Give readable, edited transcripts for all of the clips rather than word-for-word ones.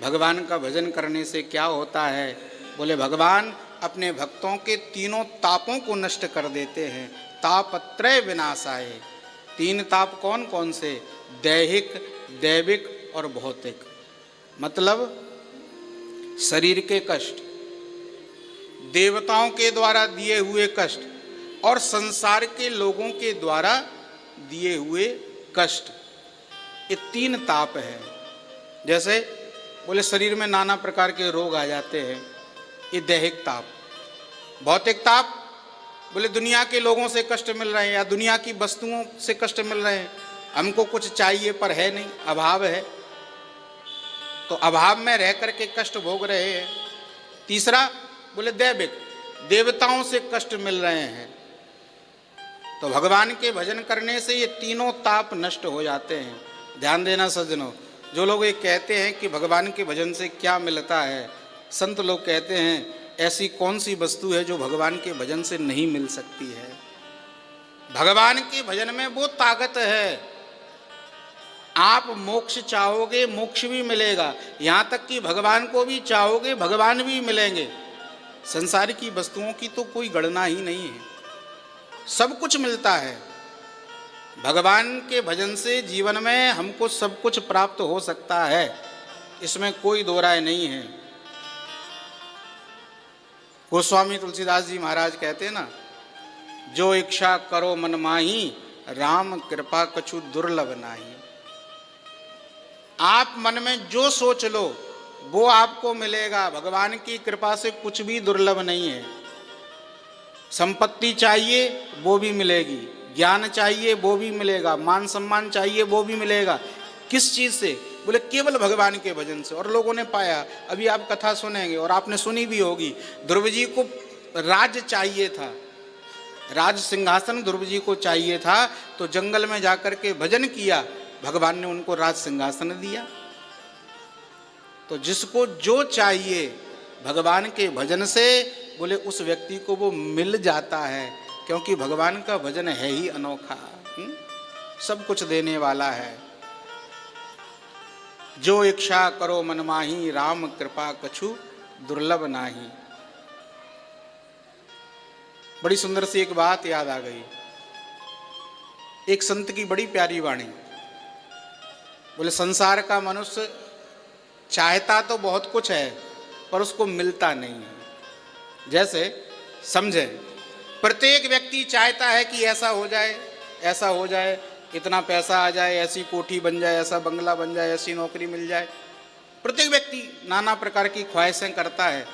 भगवान का भजन करने से क्या होता है? बोले भगवान अपने भक्तों के तीनों तापों को नष्ट कर देते हैं। तापत्रय विनाशाय। तीन ताप कौन कौन से? दैहिक, दैविक और भौतिक। मतलब शरीर के कष्ट, देवताओं के द्वारा दिए हुए कष्ट और संसार के लोगों के द्वारा दिए हुए कष्ट, ये तीन ताप हैं। जैसे बोले शरीर में नाना प्रकार के रोग आ जाते हैं, ये दैहिक ताप। भौतिक ताप बोले दुनिया के लोगों से कष्ट मिल रहे हैं या दुनिया की वस्तुओं से कष्ट मिल रहे हैं, हमको कुछ चाहिए पर है नहीं, अभाव है, तो अभाव में रह करके कष्ट भोग रहे हैं। तीसरा बोले दैविक, देवताओं से कष्ट मिल रहे हैं। तो भगवान के भजन करने से ये तीनों ताप नष्ट हो जाते हैं। ध्यान देना सज्जनों, जो लोग ये कहते हैं कि भगवान के भजन से क्या मिलता है, संत लोग कहते हैं ऐसी कौन सी वस्तु है जो भगवान के भजन से नहीं मिल सकती है। भगवान के भजन में वो ताकत है, आप मोक्ष चाहोगे मोक्ष भी मिलेगा, यहाँ तक कि भगवान को भी चाहोगे भगवान भी मिलेंगे। संसार की वस्तुओं की तो कोई गणना ही नहीं है, सब कुछ मिलता है। भगवान के भजन से जीवन में हमको सब कुछ प्राप्त हो सकता है, इसमें कोई दो राय नहीं है। गोस्वामी तुलसीदास जी महाराज कहते हैं ना, जो इच्छा करो मन माही, राम कृपा कछु दुर्लभ नाही। आप मन में जो सोच लो वो आपको मिलेगा, भगवान की कृपा से कुछ भी दुर्लभ नहीं है। संपत्ति चाहिए वो भी मिलेगी, ज्ञान चाहिए वो भी मिलेगा, मान सम्मान चाहिए वो भी मिलेगा। किस चीज़ से? बोले केवल भगवान के भजन से। और लोगों ने पाया, अभी आप कथा सुनेंगे और आपने सुनी भी होगी, ध्रुव जी को राज्य चाहिए था, राज सिंहासन ध्रुव जी को चाहिए था, तो जंगल में जाकर के भजन किया, भगवान ने उनको राज सिंहासन दिया। तो जिसको जो चाहिए भगवान के भजन से, बोले उस व्यक्ति को वो मिल जाता है, क्योंकि भगवान का भजन है ही अनोखा, सब कुछ देने वाला है। जो इच्छा करो मन माही, राम कृपा कछु दुर्लभ नाही। बड़ी सुंदर सी एक बात याद आ गई, एक संत की बड़ी प्यारी वाणी। बोले संसार का मनुष्य चाहता तो बहुत कुछ है पर उसको मिलता नहीं है। जैसे समझे, प्रत्येक व्यक्ति चाहता है कि ऐसा हो जाए, ऐसा हो जाए, इतना पैसा आ जाए, ऐसी कोठी बन जाए, ऐसा बंगला बन जाए, ऐसी नौकरी मिल जाए। प्रत्येक व्यक्ति नाना प्रकार की ख्वाहिशें करता है,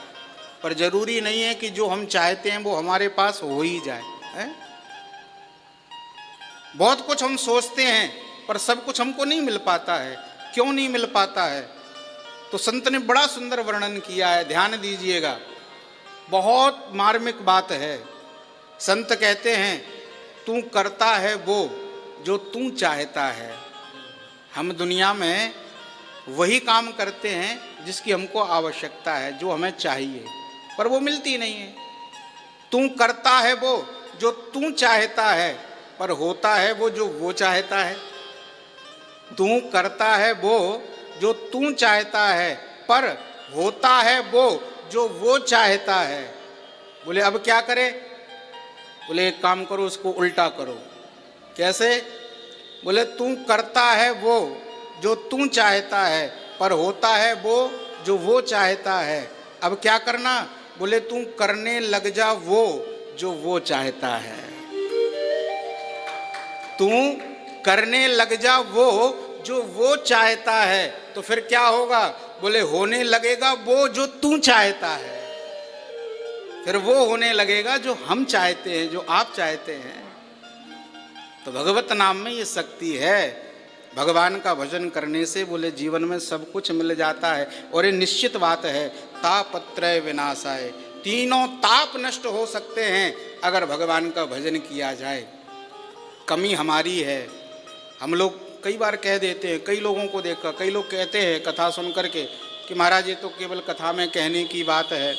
पर जरूरी नहीं है कि जो हम चाहते हैं वो हमारे पास हो ही जाए है? बहुत कुछ हम सोचते हैं पर सब कुछ हमको नहीं मिल पाता है। क्यों नहीं मिल पाता है? तो संत ने बड़ा सुंदर वर्णन किया है, ध्यान दीजिएगा, बहुत मार्मिक बात है। संत कहते हैं तू करता है वो जो तू चाहता है। हम दुनिया में वही काम करते हैं जिसकी हमको आवश्यकता है, जो हमें चाहिए, पर वो मिलती नहीं है। तू करता है वो जो तू चाहता है, पर होता है वो जो वो चाहता है। तू करता है वो जो तू चाहता है, पर होता है वो जो वो चाहता है। बोले अब क्या करे? बोले एक काम करो, उसको उल्टा करो। कैसे? बोले तू करता है वो जो तू चाहता है, पर होता है वो जो वो चाहता है। अब क्या करना? बोले तू करने लग जा वो जो वो चाहता है। तू करने लग जा वो जो वो चाहता है, तो फिर क्या होगा? बोले होने लगेगा वो जो तू चाहता है, फिर वो होने लगेगा जो हम चाहते हैं, जो आप चाहते हैं। तो भगवत नाम में ये शक्ति है। भगवान का भजन करने से बोले जीवन में सब कुछ मिल जाता है। और ये निश्चित बात है, तापत्रय विनाशाय, तीनों ताप नष्ट हो सकते हैं अगर भगवान का भजन किया जाए। कमी हमारी है, हम लोग कई बार कह देते हैं, कई लोगों को देखकर कई लोग कहते हैं कथा सुन करके कि महाराज ये तो केवल कथा में कहने की बात है,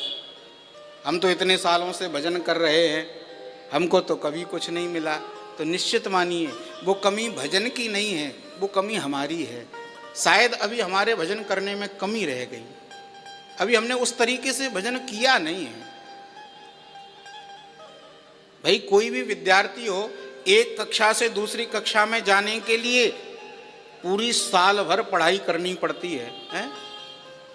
हम तो इतने सालों से भजन कर रहे हैं, हमको तो कभी कुछ नहीं मिला। तो निश्चित मानिए वो कमी भजन की नहीं है, वो कमी हमारी है। शायद अभी हमारे भजन करने में कमी रह गई, अभी हमने उस तरीके से भजन किया नहीं है। भाई कोई भी विद्यार्थी हो, एक कक्षा से दूसरी कक्षा में जाने के लिए पूरी साल भर पढ़ाई करनी पड़ती है, हैं?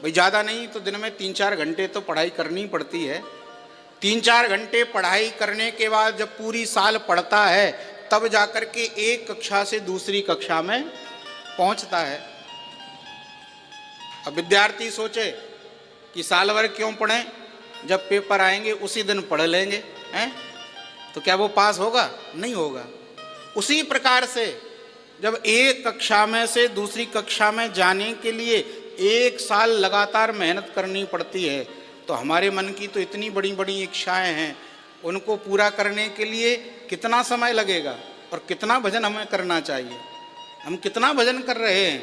भाई ज़्यादा नहीं तो दिन में 3-4 घंटे तो पढ़ाई करनी पड़ती है। 3-4 घंटे पढ़ाई करने के बाद जब पूरी साल पढ़ता है तब जाकर के एक कक्षा से दूसरी कक्षा में पहुंचता है। अब विद्यार्थी सोचे कि साल भर क्यों पढ़ें, जब पेपर आएंगे उसी दिन पढ़ लेंगे, हैं? तो क्या वो पास होगा? नहीं होगा। उसी प्रकार से जब एक कक्षा में से दूसरी कक्षा में जाने के लिए 1 साल लगातार मेहनत करनी पड़ती है, तो हमारे मन की तो इतनी बड़ी बड़ी इच्छाएं हैं, उनको पूरा करने के लिए कितना समय लगेगा और कितना भजन हमें करना चाहिए। हम कितना भजन कर रहे हैं?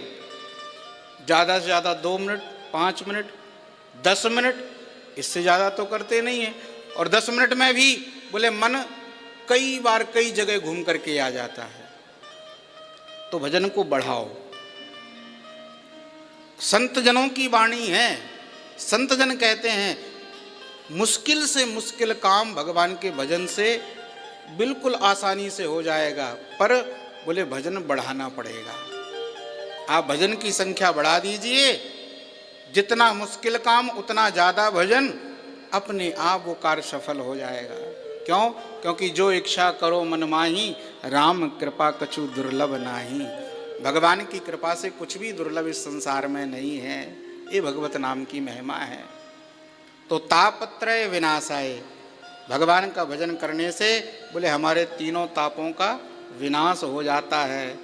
ज़्यादा से ज़्यादा 2 मिनट, 5 मिनट, 10 मिनट, इससे ज़्यादा तो करते नहीं हैं। और 10 मिनट में भी बोले मन कई बार कई जगह घूम करके आ जाता है। तो भजन को बढ़ाओ। संत जनों की वाणी है, संत जन कहते हैं मुश्किल से मुश्किल काम भगवान के भजन से बिल्कुल आसानी से हो जाएगा, पर बोले भजन बढ़ाना पड़ेगा। आप भजन की संख्या बढ़ा दीजिए, जितना मुश्किल काम उतना ज़्यादा भजन, अपने आप वो कार्य सफल हो जाएगा। क्यों? क्योंकि जो इच्छा करो मन माही, राम कृपा कछु दुर्लभ नाही। भगवान की कृपा से कुछ भी दुर्लभ इस संसार में नहीं है, ये भगवत नाम की महिमा है। तो तापत्रय विनाशाय, भगवान का भजन करने से बोले हमारे तीनों तापों का विनाश हो जाता है।